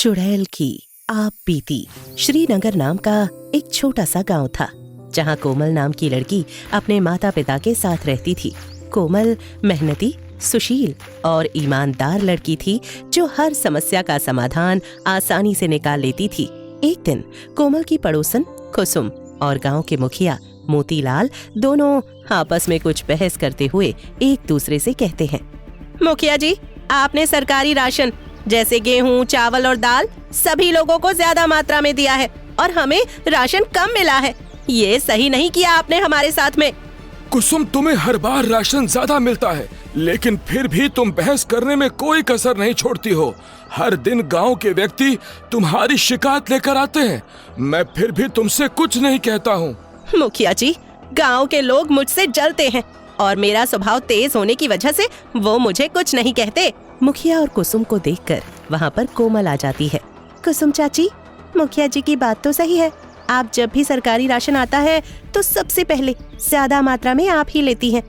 चुड़ैल की आप बीती। श्रीनगर नाम का एक छोटा सा गांव था जहां कोमल नाम की लड़की अपने माता पिता के साथ रहती थी। कोमल मेहनती, सुशील और ईमानदार लड़की थी जो हर समस्या का समाधान आसानी से निकाल लेती थी। एक दिन कोमल की पड़ोसन कुसुम और गांव के मुखिया मोतीलाल दोनों आपस में कुछ बहस करते हुए एक दूसरे से कहते हैं, मुखिया जी, आपने सरकारी राशन जैसे गेहूं, चावल और दाल सभी लोगों को ज्यादा मात्रा में दिया है और हमें राशन कम मिला है। ये सही नहीं किया आपने हमारे साथ में। कुसुम, तुम्हें हर बार राशन ज्यादा मिलता है, लेकिन फिर भी तुम बहस करने में कोई कसर नहीं छोड़ती हो। हर दिन गांव के व्यक्ति तुम्हारी शिकायत लेकर आते हैं, मैं फिर भी तुमसे कुछ नहीं कहता हूँ। मुखिया जी, गांव के लोग मुझसे जलते हैं और मेरा स्वभाव तेज होने की वजह से वो मुझे कुछ नहीं कहते। मुखिया और कुसुम को देखकर वहाँ पर कोमल आ जाती है। कुसुम चाची, मुखिया जी की बात तो सही है। आप जब भी सरकारी राशन आता है तो सबसे पहले ज्यादा मात्रा में आप ही लेती हैं,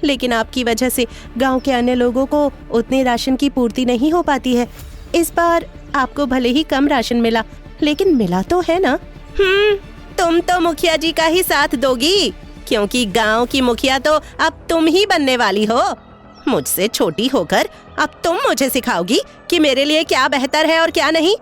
लेकिन आपकी वजह से गांव के अन्य लोगों को उतने राशन की पूर्ति नहीं हो पाती है। इस बार आपको भले ही कम राशन मिला, लेकिन मिला तो है ना? तुम तो मुखिया जी का ही साथ दोगी, क्योंकि गांव की मुखिया तो अब तुम ही बनने वाली हो। मुझसे छोटी होकर अब तुम मुझे सिखाओगी कि मेरे लिए क्या बेहतर है और क्या नहीं।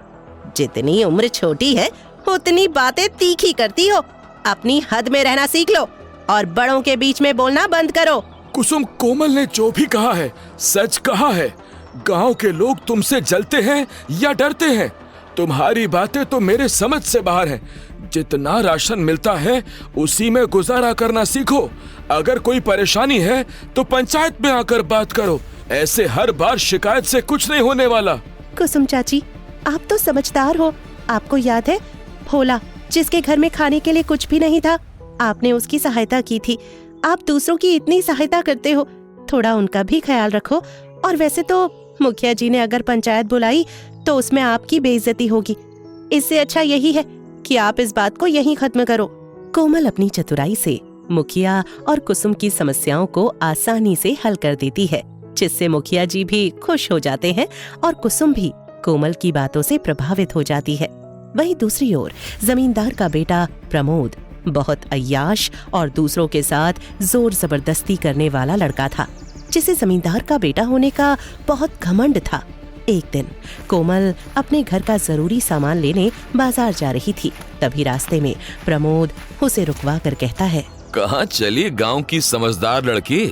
जितनी उम्र छोटी है उतनी बातें तीखी करती हो। अपनी हद में रहना सीख लो और बड़ों के बीच में बोलना बंद करो। कुसुम, कोमल ने जो भी कहा है सच कहा है। गांव के लोग तुमसे जलते हैं या डरते हैं, तुम्हारी बातें तो मेरे समझ से बाहर हैं। जितना राशन मिलता है उसी में गुजारा करना सीखो। अगर कोई परेशानी है तो पंचायत में आकर बात करो। ऐसे हर बार शिकायत से कुछ नहीं होने वाला। कुसुम चाची, आप तो समझदार हो। आपको याद है भोला, जिसके घर में खाने के लिए कुछ भी नहीं था, आपने उसकी सहायता की थी। आप दूसरों की इतनी सहायता करते हो, थोड़ा उनका भी ख्याल रखो। और वैसे तो मुखिया जी ने अगर पंचायत बुलाई तो उसमें आपकी बेइज्जती होगी। इससे अच्छा यही है कि आप इस बात को यहीं खत्म करो। कोमल अपनी चतुराई से मुखिया और कुसुम की समस्याओं को आसानी से हल कर देती है, जिससे मुखिया जी भी खुश हो जाते हैं और कुसुम भी कोमल की बातों से प्रभावित हो जाती है। वहीं दूसरी ओर जमींदार का बेटा प्रमोद बहुत अय्याश और दूसरों के साथ जोर जबरदस्ती करने वाला लड़का था, जिसे जमींदार का बेटा होने का बहुत घमंड था। एक दिन कोमल अपने घर का जरूरी सामान लेने बाजार जा रही थी। तभी रास्ते में प्रमोद उसे रुकवा कर कहता है, कहाँ चली गांव की समझदार लड़की?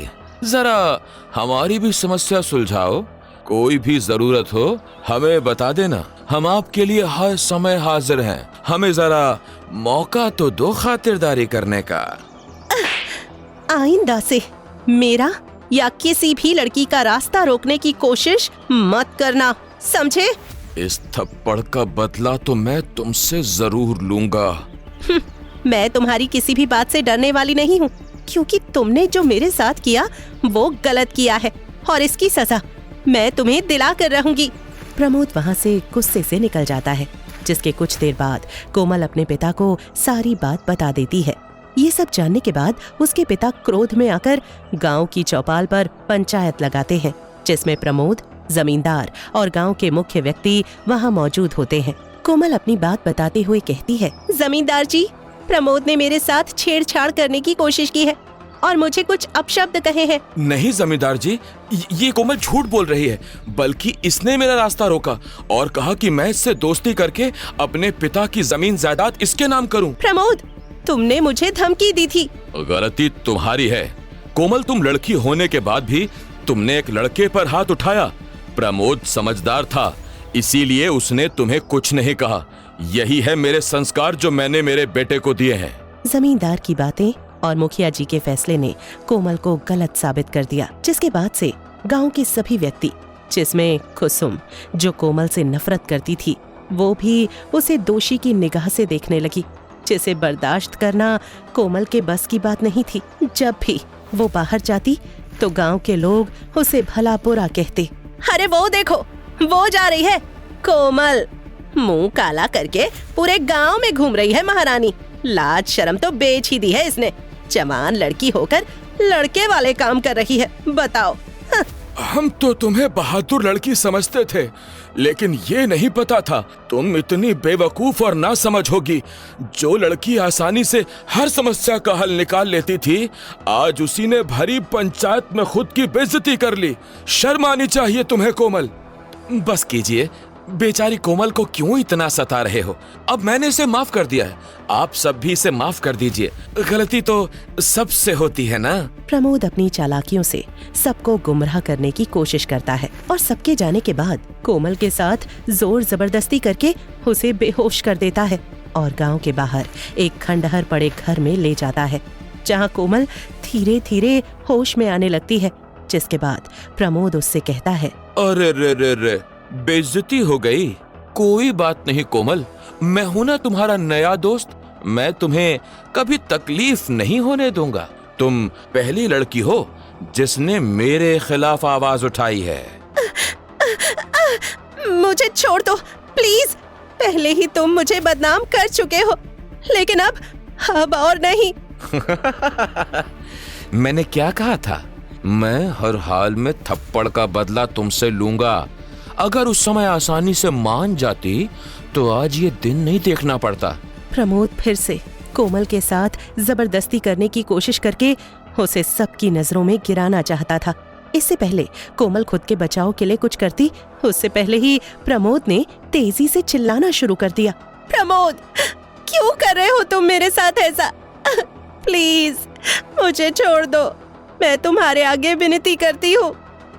जरा हमारी भी समस्या सुलझाओ। कोई भी जरूरत हो हमें बता देना, हम आपके लिए हर समय हाजिर हैं। हमें जरा मौका तो दो खातिरदारी करने का। आइंदा से मेरा या किसी भी लड़की का रास्ता रोकने की कोशिश मत करना, समझे? इस थप्पड़ का बदला तो मैं तुमसे जरूर लूंगा। मैं तुम्हारी किसी भी बात से डरने वाली नहीं हूँ, क्योंकि तुमने जो मेरे साथ किया वो गलत किया है और इसकी सजा मैं तुम्हें दिला कर रहूंगी। प्रमोद वहाँ से गुस्से से निकल जाता है, जिसके कुछ देर बाद कोमल अपने पिता को सारी बात बता देती है। ये सब जानने के बाद उसके पिता क्रोध में आकर गांव की चौपाल पर पंचायत लगाते हैं, जिसमें प्रमोद, जमींदार और गांव के मुख्य व्यक्ति वहां मौजूद होते हैं। कोमल अपनी बात बताते हुए कहती है, जमींदार जी, प्रमोद ने मेरे साथ छेड़छाड़ करने की कोशिश की है और मुझे कुछ अपशब्द कहे हैं। नहीं जमींदार जी, ये कोमल झूठ बोल रही है, बल्कि इसने मेरा रास्ता रोका और कहा कि मैं इससे दोस्ती करके अपने पिता की जमीन जायदाद इसके नाम करूं। प्रमोद, तुमने मुझे धमकी दी थी। गलती तुम्हारी है कोमल, तुम लड़की होने के बाद भी तुमने एक लड़के पर हाथ उठाया। प्रमोद समझदार था, इसीलिए उसने तुम्हें कुछ नहीं कहा। यही है मेरे संस्कार जो मैंने मेरे बेटे को दिए हैं। जमींदार की बातें और मुखिया जी के फैसले ने कोमल को गलत साबित कर दिया, जिसके बाद से गांव के सभी व्यक्ति, जिसमें कुसुम जो कोमल से नफरत करती थी, वो भी उसे दोषी की निगाह से देखने लगी, जिसे बर्दाश्त करना कोमल के बस की बात नहीं थी। जब भी वो बाहर जाती तो गांव के लोग उसे भला बुरा कहते। अरे वो देखो, वो जा रही है कोमल, मुंह काला करके पूरे गांव में घूम रही है महारानी। लाज शर्म तो बेच ही दी है इसने। जवान लड़की होकर लड़के वाले काम कर रही है, बताओ। हम तो तुम्हें बहादुर लड़की समझते थे, लेकिन ये नहीं पता था तुम इतनी बेवकूफ और नासमझ होगी। जो लड़की आसानी से हर समस्या का हल निकाल लेती थी, आज उसी ने भरी पंचायत में खुद की बेइज्जती कर ली। शर्म आनी चाहिए तुम्हें कोमल। बस कीजिए, बेचारी कोमल को क्यों इतना सता रहे हो? अब मैंने इसे माफ कर दिया है, आप सब भी इसे माफ कर दीजिए। गलती तो सबसे होती है ना। प्रमोद अपनी चालाकियों से सबको गुमराह करने की कोशिश करता है और सबके जाने के बाद कोमल के साथ जोर जबरदस्ती करके उसे बेहोश कर देता है और गांव के बाहर एक खंडहर पड़े घर में ले जाता है, जहां कोमल धीरे धीरे होश में आने लगती है। जिसके बाद प्रमोद उससे कहता है, अरे रे रे रे, बेइज्जती हो गई। कोई बात नहीं कोमल, मैं हूं ना तुम्हारा नया दोस्त। मैं तुम्हें कभी तकलीफ नहीं होने दूंगा। तुम पहली लड़की हो जिसने मेरे खिलाफ आवाज उठाई है। मुझे छोड़ दो प्लीज। पहले ही तुम मुझे बदनाम कर चुके हो, लेकिन अब और नहीं। मैंने क्या कहा था? मैं हर हाल में थप्पड़ का बदला तुमसे लूंगा। अगर उस समय आसानी से मान जाती तो आज ये दिन नहीं देखना पड़ता। प्रमोद फिर से कोमल के साथ जबरदस्ती करने की कोशिश करके उसे सबकी नजरों में गिराना चाहता था। इससे पहले कोमल खुद के बचाव के लिए कुछ करती, उससे पहले ही प्रमोद ने तेजी से चिल्लाना शुरू कर दिया। प्रमोद, क्यों कर रहे हो तुम मेरे साथ ऐसा? प्लीज मुझे छोड़ दो। मैं तुम्हारे आगे विनती करती हूँ,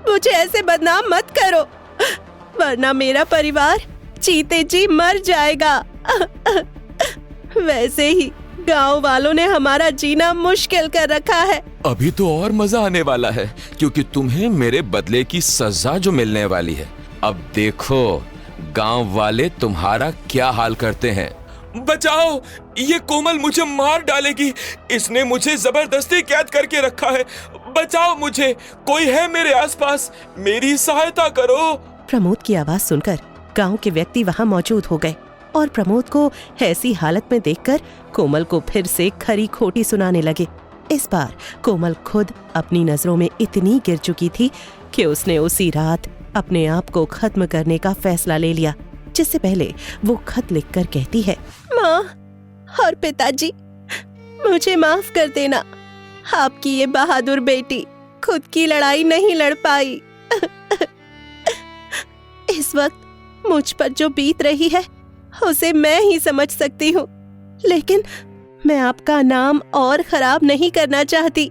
मुझे ऐसे बदनाम मत करो, वरना मेरा परिवार जीते जी मर जाएगा। वैसे ही गांव वालों ने हमारा जीना मुश्किल कर रखा है। अभी तो और मजा आने वाला है, क्योंकि तुम्हें मेरे बदले की सजा जो मिलने वाली है। अब देखो गांव वाले तुम्हारा क्या हाल करते हैं। बचाओ, ये कोमल मुझे मार डालेगी। इसने मुझे जबरदस्ती कैद करके रखा है। बचाओ मुझे, कोई है मेरे आसपास, मेरी सहायता करो। प्रमोद की आवाज सुनकर गांव के व्यक्ति वहां मौजूद हो गए और प्रमोद को ऐसी हालत में देखकर कोमल को फिर से खरी खोटी सुनाने लगे। इस बार कोमल खुद अपनी नजरों में इतनी गिर चुकी थी कि उसने उसी रात अपने आप को खत्म करने का फैसला ले लिया। जिससे पहले वो खत लिखकर कहती है, माँ और पिताजी, मुझे माफ कर देना। आपकी ये बहादुर बेटी खुद की लड़ाई नहीं लड़ पाई। इस वक्त मुझ पर जो बीत रही है उसे मैं ही समझ सकती हूँ, लेकिन मैं आपका नाम और खराब नहीं करना चाहती।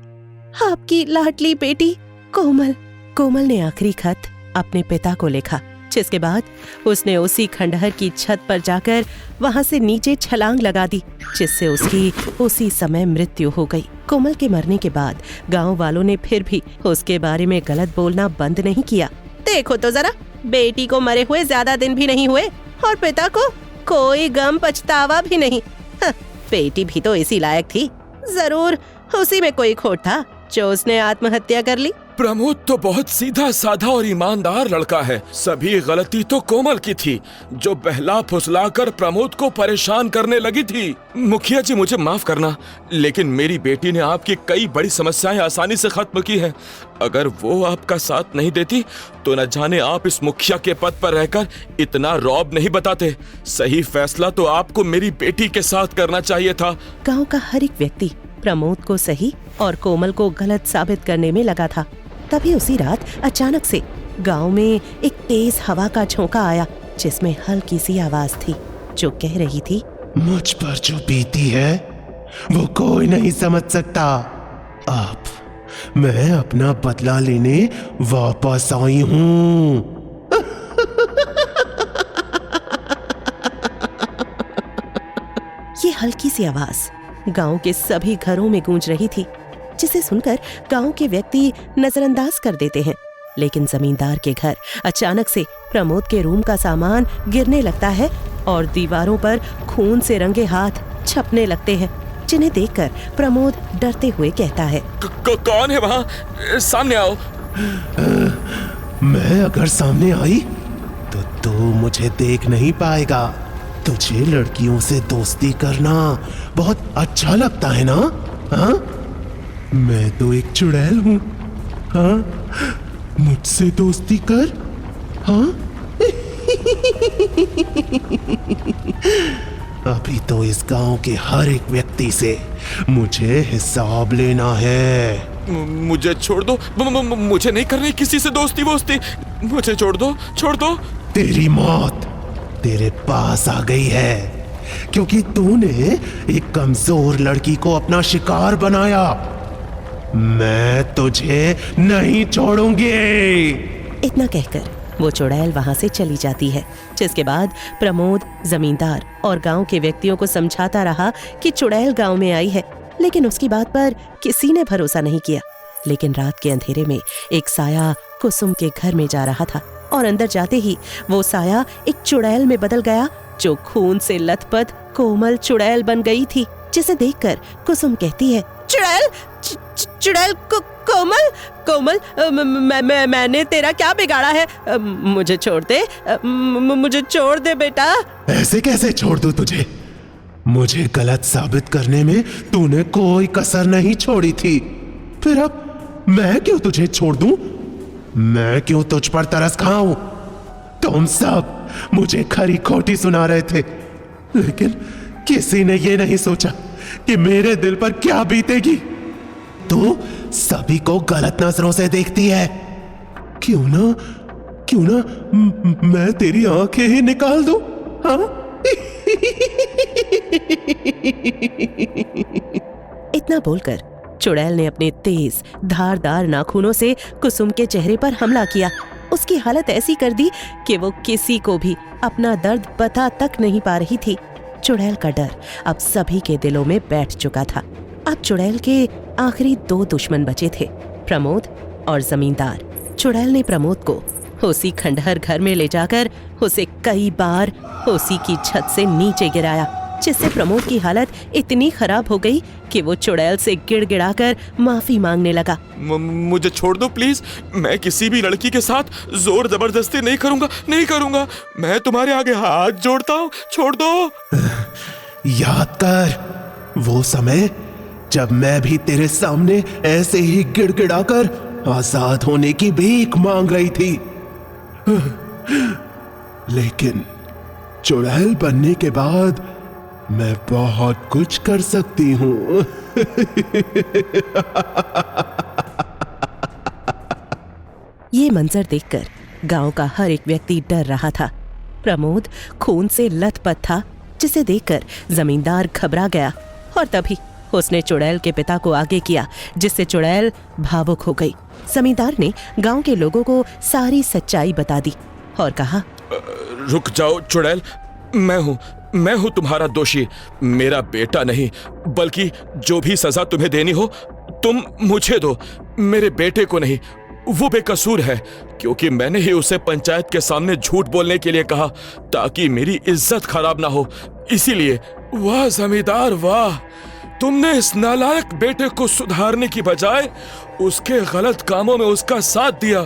आपकी लाडली बेटी कोमल। कोमल ने आखिरी खत अपने पिता को लिखा, जिसके बाद उसने उसी खंडहर की छत पर जाकर वहां से नीचे छलांग लगा दी, जिससे उसकी उसी समय मृत्यु हो गई। कोमल के मरने के बाद गांव वालों ने फिर भी उसके बारे में गलत बोलना बंद नहीं किया। देखो तो जरा, बेटी को मरे हुए ज्यादा दिन भी नहीं हुए और पिता को कोई गम पछतावा भी नहीं। बेटी भी तो इसी लायक थी, जरूर उसी में कोई खोट था जो उसने आत्महत्या कर ली। प्रमोद तो बहुत सीधा साधा और ईमानदार लड़का है। सभी गलती तो कोमल की थी, जो बहला फुसलाकर प्रमोद को परेशान करने लगी थी। मुखिया जी, मुझे माफ करना, लेकिन मेरी बेटी ने आपकी कई बड़ी समस्याएं आसानी से खत्म की है। अगर वो आपका साथ नहीं देती तो न जाने आप इस मुखिया के पद पर रहकर इतना रौब नहीं बताते। सही फैसला तो आपको मेरी बेटी के साथ करना चाहिए था। गाँव का हर एक व्यक्ति प्रमोद को सही और कोमल को गलत साबित करने में लगा था। तभी उसी रात अचानक से गांव में एक तेज हवा का झोंका आया, जिसमें हल्की सी आवाज थी जो कह रही थी, मुझ पर जो बीती है वो कोई नहीं समझ सकता। अब मैं अपना बदला लेने वापस आई हूँ। ये हल्की सी आवाज गांव के सभी घरों में गूंज रही थी, जिसे सुनकर गांव के व्यक्ति नजरअंदाज कर देते हैं। लेकिन जमींदार के घर अचानक से प्रमोद के रूम का सामान गिरने लगता है और दीवारों पर खून से रंगे हाथ छपने लगते हैं, जिन्हें देखकर प्रमोद डरते हुए कहता है, कौन है वहाँ? सामने आओ। मैं अगर सामने आई तो तू मुझे देख नहीं पाएगा। तुझे लड़कियों से दोस्ती करना बहुत अच्छा लगता है ना? हाँ, मैं तो एक चुड़ैल हूँ। हाँ, मुझसे दोस्ती कर? हाँ? अभी तो इस गांव के हर एक व्यक्ति से मुझे हिसाब लेना है। मुझे छोड़ दो। मुझे नहीं करनी किसी से दोस्ती वोस्ती। मुझे छोड़ दो। तेरी मौत तेरे पास आ गई है, क्योंकि तूने एक कमजोर लड़की को अपना शिकार बनाया। मैं तुझे नहीं छोड़ूंगी। इतना कहकर वो चुड़ैल वहां से चली जाती है, जिसके बाद प्रमोद जमींदार और गांव के व्यक्तियों को समझाता रहा कि चुड़ैल गांव में आई है, लेकिन उसकी बात पर किसी ने भरोसा नहीं किया। लेकिन रात के अंधेरे में एक साया कुसुम के घर में जा रहा था, और अंदर जाते ही वो साया एक चुड़ैल में बदल गया, जो खून से लथपथ कोमल चुड़ैल बन गई थी, जिसे देखकर कुसुम कहती है, चुड़ैल कोमल, मैंने तेरा क्या बिगाड़ा है? मुझे छोड़ दे बेटा। ऐसे कैसे छोड़ दूं तुझे? मुझे गलत साबित करने में तूने कोई कसर नहीं छोड़ी थी। फिर अब मैं क्यों तुझे छोड़ दूं? मैं क्यों तुझ पर तरस खाऊं? तुम सब मुझे खरी खोटी सुना रहे थे, लेकिन किसी ने ये नहीं सोचा कि मेरे दिल पर क्या बीतेगी। तू सभी को गलत नजरों से देखती है। क्यों ना मैं तेरी आंखें ही निकाल दूं? हाँ? इतना बोलकर चुड़ैल ने अपने तेज धारदार नाखूनों से कुसुम के चेहरे पर हमला किया। उसकी हालत ऐसी कर दी कि वो किसी को भी अपना दर्द बता तक नहीं पा रही थी। चुड़ैल का डर अब सभी के दिलों में बैठ चुका था। अब चुड़ैल के आखिरी 2 दुश्मन बचे थे, प्रमोद और जमींदार। चुड़ैल ने प्रमोद को उसी खंडहर घर में ले जाकर उसे कई बार उसी की छत से नीचे गिराया, जिससे प्रमोद की हालत इतनी खराब हो गई कि वो चुड़ैल से गिड़गिड़ाकर माफी मांगने लगा। मुझे छोड़ दो प्लीज। मैं किसी भी लड़की के साथ जोर जबरदस्ती नहीं करूंगा। मैं तुम्हारे आगे हाथ जोड़ता हूँ, छोड़ दो। याद कर वो समय जब मैं भी तेरे सामने ऐसे ही गिड़गिड़ाकर आजाद होने की भीख मांग रही थी। लेकिन चुड़ैल बनने के बाद मैं बहुत कुछ कर सकती हूँ। ये मंजर देखकर गांव का हर एक व्यक्ति डर रहा था। प्रमोद खून से लथपथ था, जिसे देखकर जमींदार घबरा गया, और तभी उसने चुड़ैल के पिता को आगे किया, जिससे चुड़ैल भावुक हो गई। जमींदार ने गांव के लोगों को सारी सच्चाई बता दी और कहा, रुक जाओ चुड़ैल, मैं हूं तुम्हारा दोषी। मेरा बेटा नहीं, बल्कि जो भी सजा तुम्हें देनी हो तुम मुझे दो, मेरे बेटे को नहीं। वो बेकसूर है, क्योंकि मैंने ही उसे पंचायत के सामने झूठ बोलने के लिए कहा, ताकि मेरी इज्जत खराब ना हो, इसीलिए। वाह जमींदार वाह, तुमने इस नालायक बेटे को सुधारने की बजाय उसके गलत कामों में उसका साथ दिया।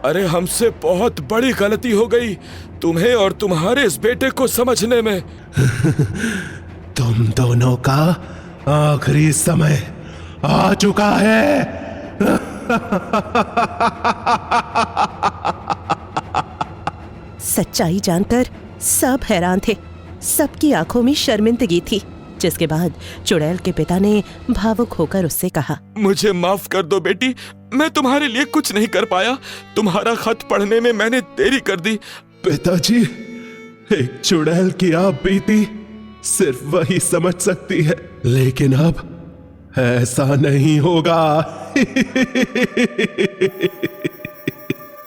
अरे हमसे बहुत बड़ी गलती हो गई तुम्हें और तुम्हारे इस बेटे को समझने में। तुम दोनों का आखिरी समय आ चुका है। सच्चाई जानकर सब हैरान थे। सबकी आंखों में शर्मिंदगी थी, जिसके बाद चुड़ैल के पिता ने भावुक होकर उससे कहा, मुझे माफ कर दो बेटी, मैं तुम्हारे लिए कुछ नहीं कर पाया। तुम्हारा खत पढ़ने में मैंने देरी कर दी। पिताजी, एक चुड़ैल की आप बीती सिर्फ वही समझ सकती है, लेकिन अब ऐसा नहीं होगा।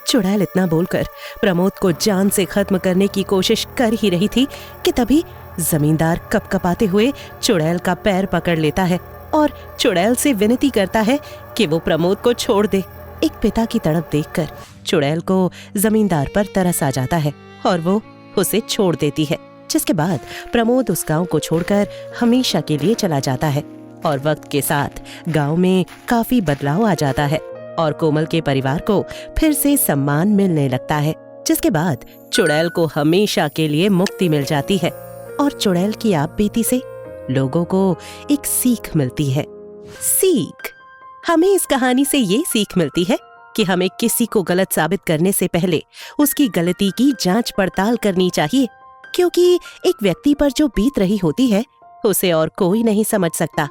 चुड़ैल इतना बोलकर प्रमोद को जान से खत्म करने की कोशिश कर ही रही थी कि तभी जमींदार कपकपाते हुए चुड़ैल का पैर पकड़ लेता है और चुड़ैल से विनती करता है कि वो प्रमोद को छोड़ दे। एक पिता की तड़प देखकर चुड़ैल को जमींदार पर तरस आ जाता है और वो उसे छोड़ देती है, जिसके बाद प्रमोद उस गांव को छोड़कर हमेशा के लिए चला जाता है। और वक्त के साथ गांव में काफी बदलाव आ जाता है और कोमल के परिवार को फिर से सम्मान मिलने लगता है, जिसके बाद चुड़ैल को हमेशा के लिए मुक्ति मिल जाती है। और चुड़ैल की आपबीती से लोगों को एक सीख मिलती है। सीख, हमें इस कहानी से ये सीख मिलती है कि हमें किसी को गलत साबित करने से पहले उसकी गलती की जांच पड़ताल करनी चाहिए, क्योंकि एक व्यक्ति पर जो बीत रही होती है उसे और कोई नहीं समझ सकता।